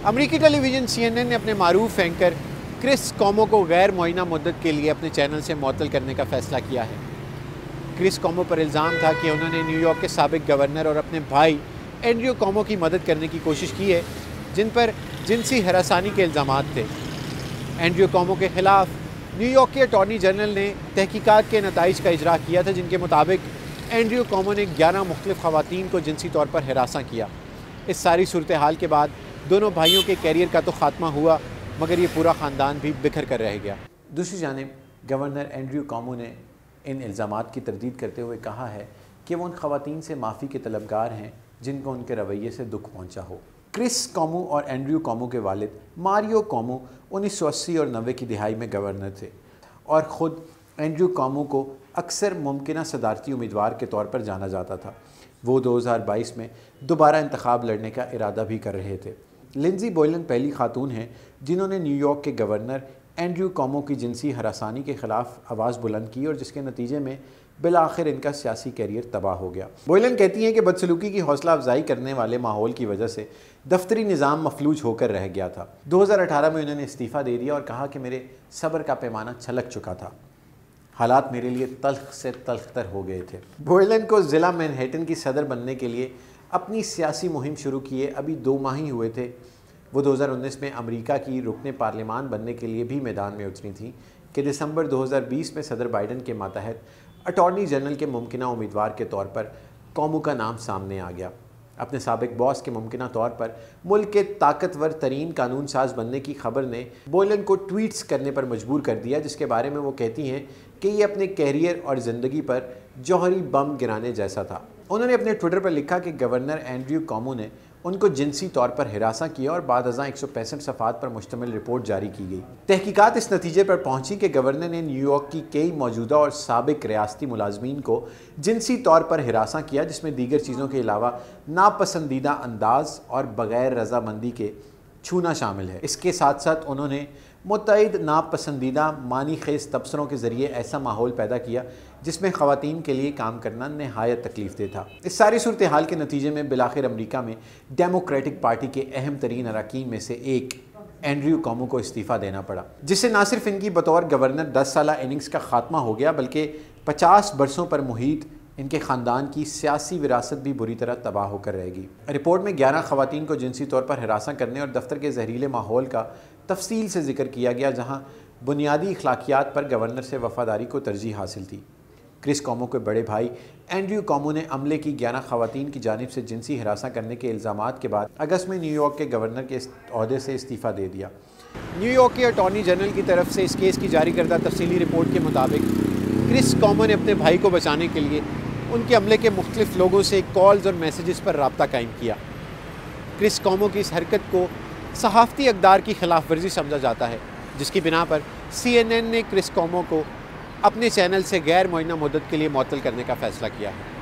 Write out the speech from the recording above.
امریکی ٹیلی vision CNN نے اپنے معروف اینکر کرس کومو کو غیر معینہ مدت کے لیے اپنے چینل سے معطل کرنے کا فیصلہ کیا ہے۔ کرس کومو پر الزام تھا کہ انہوں نے نیو یارک کے سابق گورنر اور اپنے بھائی اینڈریو کومو کی مدد کرنے کی کوشش کی ہے، جن پر جنسی ہراسانی کے الزامات تھے۔ اینڈریو کومو کے خلاف نیو یارک کے اٹارنی جنرل نے تحقیقات کے نتائج کا اجرا کیا تھا، جن کے مطابق اینڈریو کومو نے 11 مختلف خواتین کو جنسی طور پر ہراساں کیا۔ اس ساری صورتحال کے بعد دونوں بھائیوں کے کیریئر کا تو خاتمہ ہوا، مگر یہ پورا خاندان بھی بکھر کر رہ گیا۔ دوسری جانب گورنر اینڈریو کومو نے ان الزامات کی تردید کرتے ہوئے کہا ہے کہ وہ ان خواتین سے معافی کے طلبگار ہیں جن کو ان کے رویے سے دکھ پہنچا ہو۔ کرس کومو اور اینڈریو کومو کے والد ماریو کومو 1980 اور 90 کی دہائی میں گورنر تھے، اور خود اینڈریو کومو کو اکثر ممکنہ صدارتی امیدوار کے طور پر جانا جاتا تھا۔ وہ 2022 میں دوبارہ انتخاب لڑنے کا ارادہ بھی کر رہے تھے۔ لنزی بوئلن پہلی خاتون ہیں جنہوں نے نیو یارک کے گورنر اینڈریو کومو کی جنسی ہراسانی کے خلاف آواز بلند کی، اور جس کے نتیجے میں بالآخر ان کا سیاسی کیریئر تباہ ہو گیا۔ بوئلن کہتی ہیں کہ بدسلوکی کی حوصلہ افزائی کرنے والے ماحول کی وجہ سے دفتری نظام مفلوج ہو کر رہ گیا تھا۔ 2018 میں انہوں نے استعفیٰ دے دیا اور کہا کہ میرے صبر کا پیمانہ چھلک چکا تھا، حالات میرے لیے تلخ سے تلخ تر ہو گئے تھے۔ بوئلن کو ضلع مینہٹن کی صدر بننے کے لیے اپنی سیاسی مہم شروع کیے ابھی 2 ماہ ہی ہوئے تھے۔ وہ 2019 میں امریکہ کی رکن پارلیمان بننے کے لیے بھی میدان میں اتری تھیں کہ دسمبر 2020 میں صدر بائیڈن کے ماتحت اٹارنی جنرل کے ممکنہ امیدوار کے طور پر کومو کا نام سامنے آ گیا۔ اپنے سابق باس کے ممکنہ طور پر ملک کے طاقتور ترین قانون ساز بننے کی خبر نے بوئلن کو ٹویٹس کرنے پر مجبور کر دیا، جس کے بارے میں وہ کہتی ہیں کہ یہ اپنے کیریئر اور زندگی پر جوہری بم گرانے جیسا تھا۔ انہوں نے اپنے ٹویٹر پر لکھا کہ گورنر اینڈریو کومو نے ان کو جنسی طور پر ہراساں کیا اور بعد ازاں 165 صفحات پر مشتمل رپورٹ جاری کی گئی۔ تحقیقات اس نتیجے پر پہنچی کہ گورنر نے نیو یارک کی کئی موجودہ اور سابق ریاستی ملازمین کو جنسی طور پر ہراساں کیا، جس میں دیگر چیزوں کے علاوہ ناپسندیدہ انداز اور بغیر رضامندی کے چھونا شامل ہے۔ اس کے ساتھ ساتھ انہوں نے متعدد ناپسندیدہ معنی خیز تبصروں کے ذریعے ایسا ماحول پیدا کیا جس میں خواتین کے لیے کام کرنا نہایت تکلیف دہ تھا۔ اس ساری صورتحال کے نتیجے میں بالآخر امریکہ میں ڈیموکریٹک پارٹی کے اہم ترین اراکین میں سے ایک اینڈریو کومو کو استعفیٰ دینا پڑا، جس سے نہ صرف ان کی بطور گورنر 10 سالہ اننگز کا خاتمہ ہو گیا، بلکہ 50 برسوں پر محیط ان کے خاندان کی سیاسی وراثت بھی بری طرح تباہ ہو کر رہے گی۔ رپورٹ میں 11 خواتین کو جنسی طور پر ہراساں کرنے اور دفتر کے زہریلے ماحول کا تفصیل سے ذکر کیا گیا، جہاں بنیادی اخلاقیات پر گورنر سے وفاداری کو ترجیح حاصل تھی۔ کرس کومو کے بڑے بھائی اینڈریو کومو نے عملے کی 11 خواتین کی جانب سے جنسی ہراساں کرنے کے الزامات کے بعد اگست میں نیو یارک کے گورنر کے عہدے سے استعفیٰ دے دیا۔ نیو یارک کے اٹارنی جنرل کی طرف سے اس کیس کی جاری کردہ تفصیلی رپورٹ کے مطابق کرس کومو نے اپنے بھائی کو بچانے کے لیے ان کے عملے کے مختلف لوگوں سے کالز اور میسیجز پر رابطہ قائم کیا۔ کرس کومو کی اس حرکت کو صحافتی اقدار کی خلاف ورزی سمجھا جاتا ہے، جس کی بنا پر CNN نے کرس کومو کو اپنے چینل سے غیر معینہ مدت کے لیے معطل کرنے کا فیصلہ کیا ہے۔